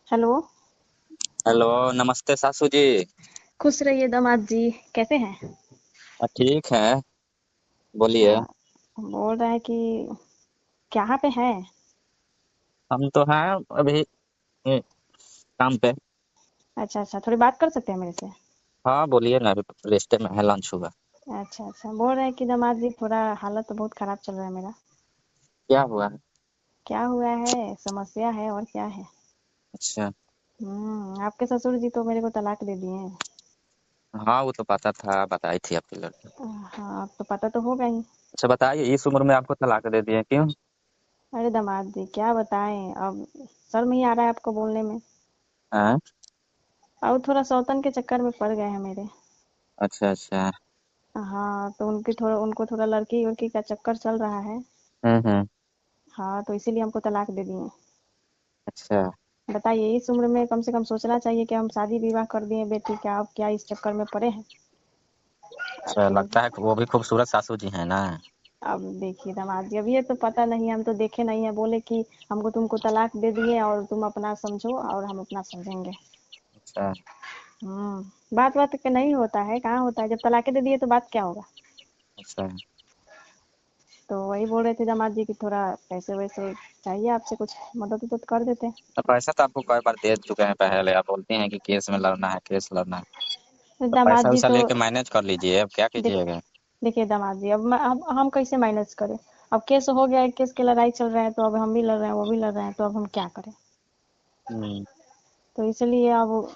Hello. Hello. नमस्ते सासू जी। खुश रहिए दामाद जी। कैसे हैं? ठीक है। बोलिए। हाँ, बोल रहा है कि कहाँ पे हैं? हम तो हैं अभी काम पे। अच्छा अच्छा, थोड़ी बात कर सकते हैं मेरे से? हाँ बोलिए ना, अभी रेस्टे में है, लंच हुआ। अच्छा अच्छा, बोल रहे हैं कि दामाद जी थोड़ा हालत तो बहुत खराब चल रहा है मेरा। क्या हुआ है? क्या हुआ है? समस्या है और क्या है। अच्छा। आपके ससुर जी तो मेरे को तलाक दे दिए हैं। हाँ वो तो पता था, बताई थी आपकी लड़की। हाँ, अब तो पता तो होगा ही। अच्छा बताइए, इस उम्र में आपको तलाक दे दिए क्यों? अरे दामाद जी क्या बताएं अब। शर्म ही आ रहा है आपको बोलने में। हाँ। अब थोड़ा सौतन के चक्कर में पड़ गए हैं मेरे। अच्छा अच्छा। हाँ, तो उनको थोड़ा लड़की उड़की का चक्कर चल रहा है। हम्म। हाँ, तो इसीलिए हमको तलाक दे दिए। अच्छा बताइए इस उम्र में कम से कम सोचना चाहिए कि हम शादी विवाह कर दिए बेटी का, अब क्या इस चक्कर में पड़े हैं। अब अच्छा, फिर लगता है कि वो भी खूबसूरत सासू जी है ना। अब देखिए दामाद जी, अब ये तो पता नहीं, हम तो देखे नहीं है, बोले कि हमको तुमको तलाक दे दिए और तुम अपना समझो और हम अपना समझेंगे। अच्छा बात बात के नहीं होता है, कहाँ होता है, जब तलाक दे दिए तो बात क्या होगा। अच्छा। तो वही बोल रहे थे दामाद जी कि थोड़ा पैसे वैसे चाहिए आपसे, कुछ मदद उदद कर देते। तो पैसा तो आपको कई बार दे चुके हैं पहले, आप बोलते हैं कि केस में लड़ना है, केस लड़ना है। तो दामाद पैसा जी वैसा तो लेके मैनेज कर लीजिए, अब क्या देख कीजिएगा। देखिए दामाद जी, अब हम कैसे मैनेज करें। अब केस हो गया है, केस की लड़ाई चल रहा है, तो अब हम भी लड़ रहे हैं, वो भी लड़ रहे हैं, तो अब हम क्या करें। हम्म। तो इसलिए अब और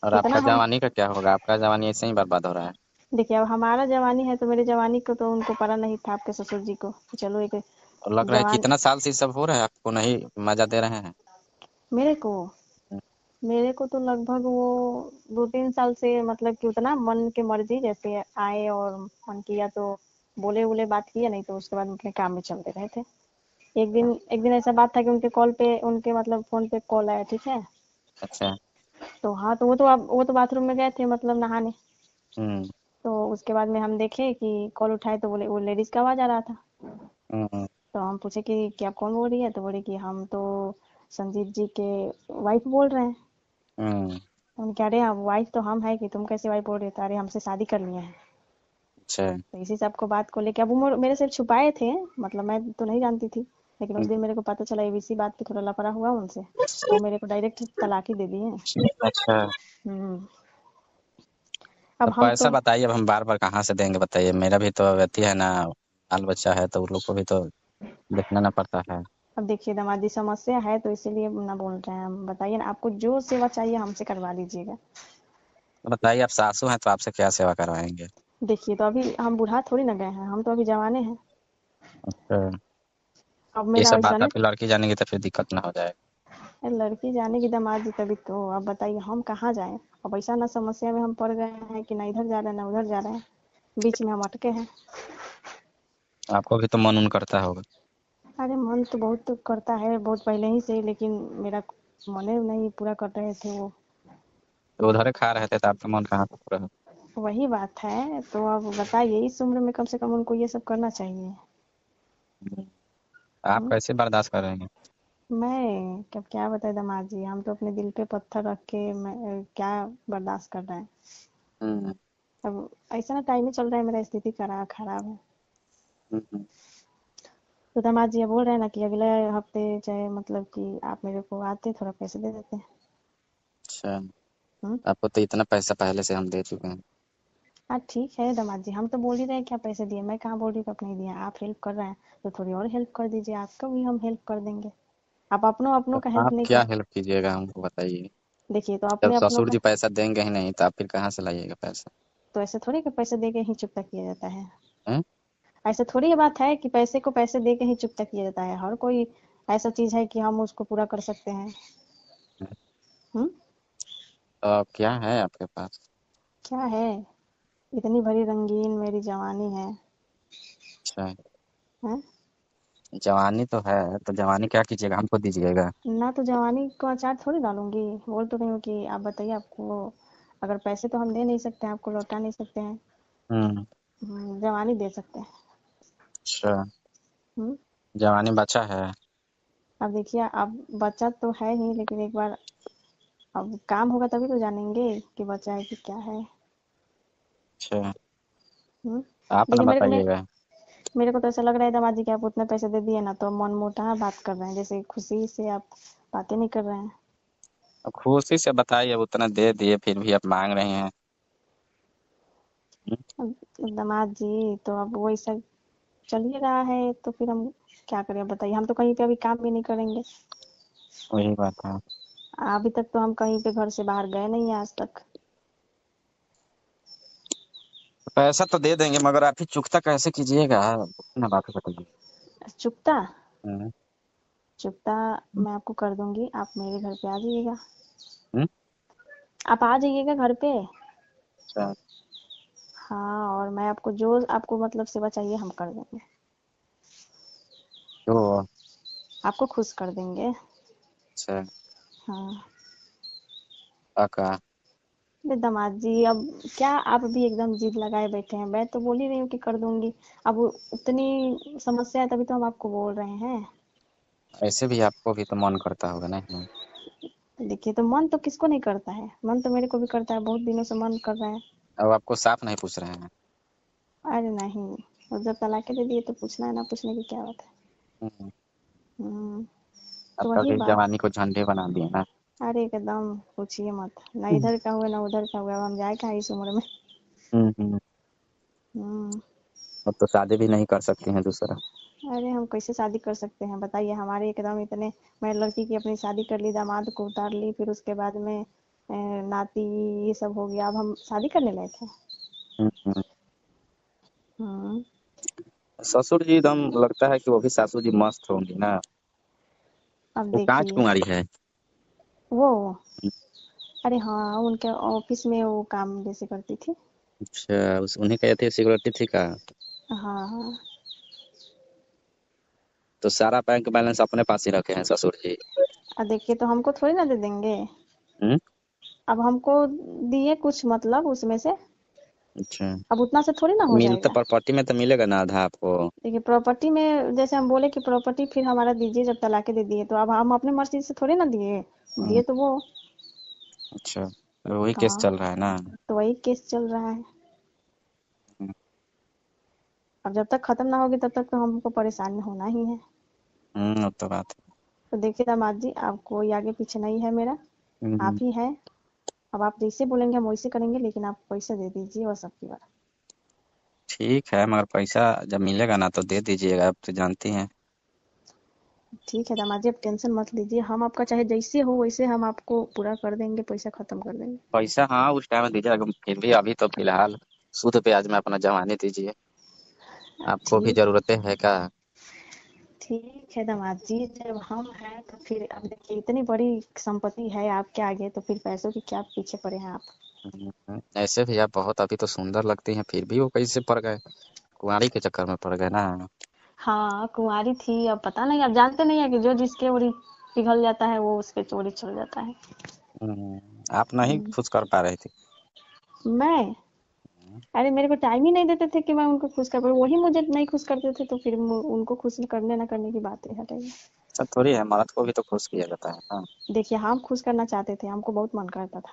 कितना आपका हम जवानी का क्या होगा? आपका जवानी ऐसे ही बर्बाद हो रहा है। देखिए, अब हमारा जवानी है तो मेरे जवानी को तो उनको पता नहीं था, आपके ससुर जी को, कि चलो एक और लग रहा है जवान। कितना साल से ये सब हो रहा है, आपको नहीं मजा दे रहे हैं? मेरे को मेरे को तो लगभग वो 2-3 साल से, मतलब कि उतना मन के मर्जी जैसे आए और मन किया तो बोले बोले, बात किया, नहीं तो उसके बाद अपने काम में चलते रहे थे। एक दिन ऐसा बात था कि उनके कॉल पे, उनके मतलब फोन पे कॉल आया, ठीक है। अच्छा। तो हाँ, तो वो तो बाथरूम में गए थे, मतलब नहाने। हम्म तो उसके बाद में हम देखे कि कॉल उठाए तो बोले वो लेडीज का आवाज आ रहा था। हम्म तो हम पूछे कि आप कौन बोल रही है, तो बोले कि हम तो संजीत जी के वाइफ बोल रहे हैं। हम्म। तो हम कह रहे हैं, वाइफ तो हम है कि तुम कैसे वाइफ बोल रहे हो, तो अरे हमसे शादी करनी है। अच्छा। तो इसी से आपको बात को लेके, अब वो मेरे से छुपाए थे, मतलब मैं तो नहीं जानती थी। लेकिन उस हम्म, दिन मेरे को पता चला, इसी बात पे थोड़ा लफड़ा हुआ उनसे, तो वो मेरे को डायरेक्ट तलाक ही दे दिए। अच्छा। हम्म। तो अब हम पैसा तो बताइए, अब हम बार बार कहाँ से देंगे बताइए, मेरा भी तो व्यक्ति है ना, बाल बच्चा है, तो उन लोग को भी तो देखना ना पड़ता है। अब देखिए दामाद जी, समस्या है तो इसीलिए ना बोल रहे हैं हम। बताइए ना, आपको जो सेवा चाहिए हमसे करवा लीजिएगा। तो बताइए, आप सासू हैं तो आपसे क्या सेवा करवाएंगे? देखिए, तो अभी हम बूढ़ा थोड़ी ना गए हैं, हम तो अभी जवाने हैं। अच्छा। अब ये मेरा सब ऐसा बात नहीं। आपकी लड़की जानेगी तो फिर दिक्कत ना हो जाए। अरे लड़की जाने की दामाद जी, तभी तो। अब बताइए हम कहाँ जाएं। अब ऐसा ना समस्या में हम पड़ गए हैं कि ना इधर जा रहे हैं ना उधर जा रहे हैं, बीच में हम अटके हैं। आपको भी तो मन उन करता होगा। अरे मन तो बहुत तो करता है, बहुत पहले ही से, लेकिन मेरा मने नहीं पूरा कर रहे थे वो। तो उधर खा रहे थे तो आपका मन कहाँ से पूरा हो? वही बात है, तो अब बताइए इस उम्र में कम से कम उनको ये सब करना चाहिए। हम्म, आप हम्म? कैसे बर्दाश्त करेंगे? मैं क्या क्या बताए दामाद जी, हम तो अपने दिल पे पत्थर रख के क्या बर्दाश्त कर रहे हैं। हम्म अब ऐसा ना टाइम ही चल रहा है, मेरा स्थिति खराब खराब है। हम्म। तो दामाद जी ये बोल रहे हैं ना कि अगले हफ्ते चाहे, मतलब कि आप मेरे को आते थोड़ा पैसे दे देते हैं। अच्छा। हम्म। आपको तो इतना पैसा पहले से हम दे चुके हैं। हाँ ठीक है दामाद जी, हम तो बोल ही रहे हैं क्या पैसे दिए, मैं कहाँ बोल रही हूँ कि आप नहीं दिए, आप हेल्प कर रहे हैं तो थोड़ी और हेल्प कर दीजिए, आपका भी हम हेल्प कर देंगे। आप अपनों अपनों तो का हेल्प आप नहीं क्या कर। हेल्प कीजिएगा हमको बताइए। देखिए, तो जब अपने अपनों ससुर का। जी पैसा देंगे ही नहीं तो आप फिर कहाँ से लाइएगा पैसा? तो ऐसे थोड़ी कि पैसे दे के ही चुकता किया जाता है। हैं? ऐसे थोड़ी ये बात है कि पैसे को पैसे दे के ही चुकता किया जाता है, हर कोई ऐसा चीज है कि हम उसको पूरा कर सकते हैं। हम्म। तो अब क्या है आपके पास? क्या है? इतनी भरी रंगीन मेरी जवानी है। अच्छा। हैं? जवानी तो है, तो जवानी क्या कीजिएगा, हमको दीजिएगा? ना तो जवानी को अचार थोड़ी डालूंगी। बोल तो रही हूँ कि आप बताइए, आपको अगर पैसे तो हम दे नहीं सकते हैं, आपको लौटा नहीं सकते हैं। हम्म। जवानी दे सकते हैं। अच्छा। हम्म। जवानी बचा है। अब देखिए, अब बच्चा तो है ही, लेकिन एक बार अब काम होगा तभी तो जानेंगे कि बचा है कि क्या है। अच्छा, हम्म। आप ना देखिए बताइएगा। मेरे को तो ऐसा लग रहा है दामाद जी कि आप उतने पैसे दे दिए ना तो मन मोटा बात कर रहे हैं, जैसे खुशी से आप बातें नहीं कर रहे हैं। अब खुशी से बताइए, अब उतना दे दिए फिर भी आप मांग रहे हैं। हम्म, अब दामाद जी तो अब वैसा चल ही रहा है तो फिर हम क्या करें बताइए, हम तो कहीं पे अभी काम भी नहीं करेंगे। वही बात है। अभी तक तो हम कहीं पे घर से बाहर गए नहीं हैं आज तक। पैसा तो दे देंगे मगर आप ही चुकता कैसे कीजिएगा, ना बात बताइए। चुकता हम्म, चुकता मैं आपको कर दूंगी, आप मेरे घर पे आ जाइएगा। हम्म, आप आ जाइएगा घर पे। अच्छा। हाँ, और मैं आपको जो आपको मतलब सेवा चाहिए हम कर देंगे। तो आपको खुश कर देंगे। अच्छा, हाँ। काका। अरे दामाद जी अब क्या आप भी एकदम जिद लगाए बैठे हैं, मैं तो बोल ही रही हूँ कि कर दूंगी। अब उतनी समस्या है तभी तो हम आपको बोल रहे हैं। ऐसे भी आपको भी तो मन करता होगा नहीं। देखिए तो मन तो किसको नहीं करता है, मन तो मेरे को भी करता है, बहुत दिनों से मन कर रहा है। अब आपको साफ नहीं पूछ रहे हैं। अरे नहीं, और जब तलाक दे दिए तो पूछना है ना, पूछने की क्या बात है। हम्म, हम्म। तो आपका वही भी बात। जवानी को झंडे बना दिए ना। अरे एकदम पूछिए मत, ना हम्म, इधर का हुआ ना उधर का हुआ, अब हम जाए कहाँ इस उम्र में। हम्म। हम्म। अब तो शादी भी नहीं कर सकती हैं दूसरा। अरे हम कैसे शादी कर सकते हैं बताइए, हमारे एकदम इतने, मैं लड़की की अपनी शादी कर ली, दामाद को उतार ली, फिर उसके बाद में नाती ये सब हो गया, अब हम शादी करने लायक हैं। हम्म। हम्म। ससुर जी एकदम लगता है कि वो भी सासू जी मस्त होंगी ना। अब वो कांच देखिए कुंवारी है। वो, अरे हाँ उनके ऑफिस में वो काम जैसे करती थी। अच्छा, उस उन्हीं कहते थे सिक्योरिटी थी का। हाँ हाँ। तो सारा बैंक बैलेंस अपने पास ही रखे हैं ससुर जी। अब देखिए तो हमको थोड़ी ना दे देंगे। हम्म। अब हमको दिए कुछ मतलब उसमें से, अच्छा, अब उतना से थोड़ी ना हो मिलता जाएगा। प्रॉपर्टी में तो मिलेगा ना आधा आपको। देखिए प्रॉपर्टी में जैसे हम बोले कि प्रॉपर्टी फिर हमारा दीजिए, जब तलाके दे दिए तो अब हम अपने मर्जी से थोड़ी ना दिए, हम्म, दिए तो वो। अच्छा, तो वही केस हाँ, चल रहा है ना। तो वही केस चल रहा है। हम्म, अब जब तक खत्म ना होगी तब तक तो हमको परेशान होना ही है। अब तो बात है। तो देखिए दामाद जी आप कोई आगे पीछे नहीं है मेरा, आप हम्म, ही हैं। अब आप जैसे बोलेंगे हम वैसे करेंगे, लेकिन आप पैसे दे दीजिए बस अब की बार। ठीक है मगर पैसा जब मिलेगा ना तो दे दीजिएगा, आप तो जानती हैं। ठीक है दामाद जी, आप टेंशन मत लीजिए, हम आपका चाहे जैसे हो वैसे हम आपको पूरा कर देंगे, पैसा खत्म कर देंगे। पैसा हाँ उस टाइम में दीजिएगा, फिर भी अभी तो फिलहाल शुद्ध ब्याज में अपना जमाने दीजिए। आपको भी ठीक जरूरतें है क्या। ठीक है दामाद जी, जब हम हैं तो फिर अब देखिए इतनी बड़ी संपत्ति है आपके आगे, तो फिर पैसों की क्या पीछे पड़े हैं आप। ऐसे भी आप बहुत अभी तो सुंदर लगती हैं, फिर भी वो कैसे पड़ गए, कुंवारी के चक्कर में पड़ गए ना। हाँ कुंवारी थी, अब पता नहीं, अब जानते नहीं है कि जो जिसके ओरी पिघल जाता है वो उसके चोरी चल जाता है। आप नहीं हम्म। खुश कर पा रहे थे। मैं, अरे मेरे को टाइम ही नहीं देते थे कि मैं उनको खुश कर पाऊँ, वही मुझे नहीं खुश करते थे, तो फिर उनको खुश करने ना करने की बात है हटेगी। सब थोड़ी है, मर्द को भी तो खुश किया जाता है ना। देखिए हम खुश करना चाहते थे, हमको बहुत मन करता था,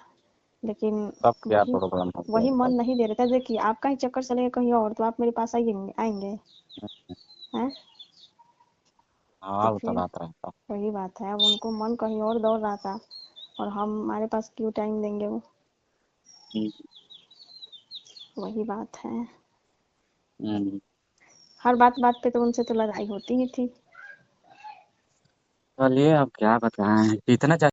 लेकिन तब क्या वही प्रॉब्लम हो गया वही मन बताइए। नहीं दे रहे थे। देखिए आपका ही चक्कर चलेगा कहीं और तो आप मेरे पास आएंगे आएंगे हैं। तो हाँ वो तो फिर बात रहता वही बात है, अब उनको मन कहीं और दौड़ रहा था, और हम हमारे पास क्यों टाइम देंगे वो, है। वही बात है। हम्म, हर बात बात पे तो उनसे तो लड़ाई होती ही थी। चलिए अब क्या बताएं, इतना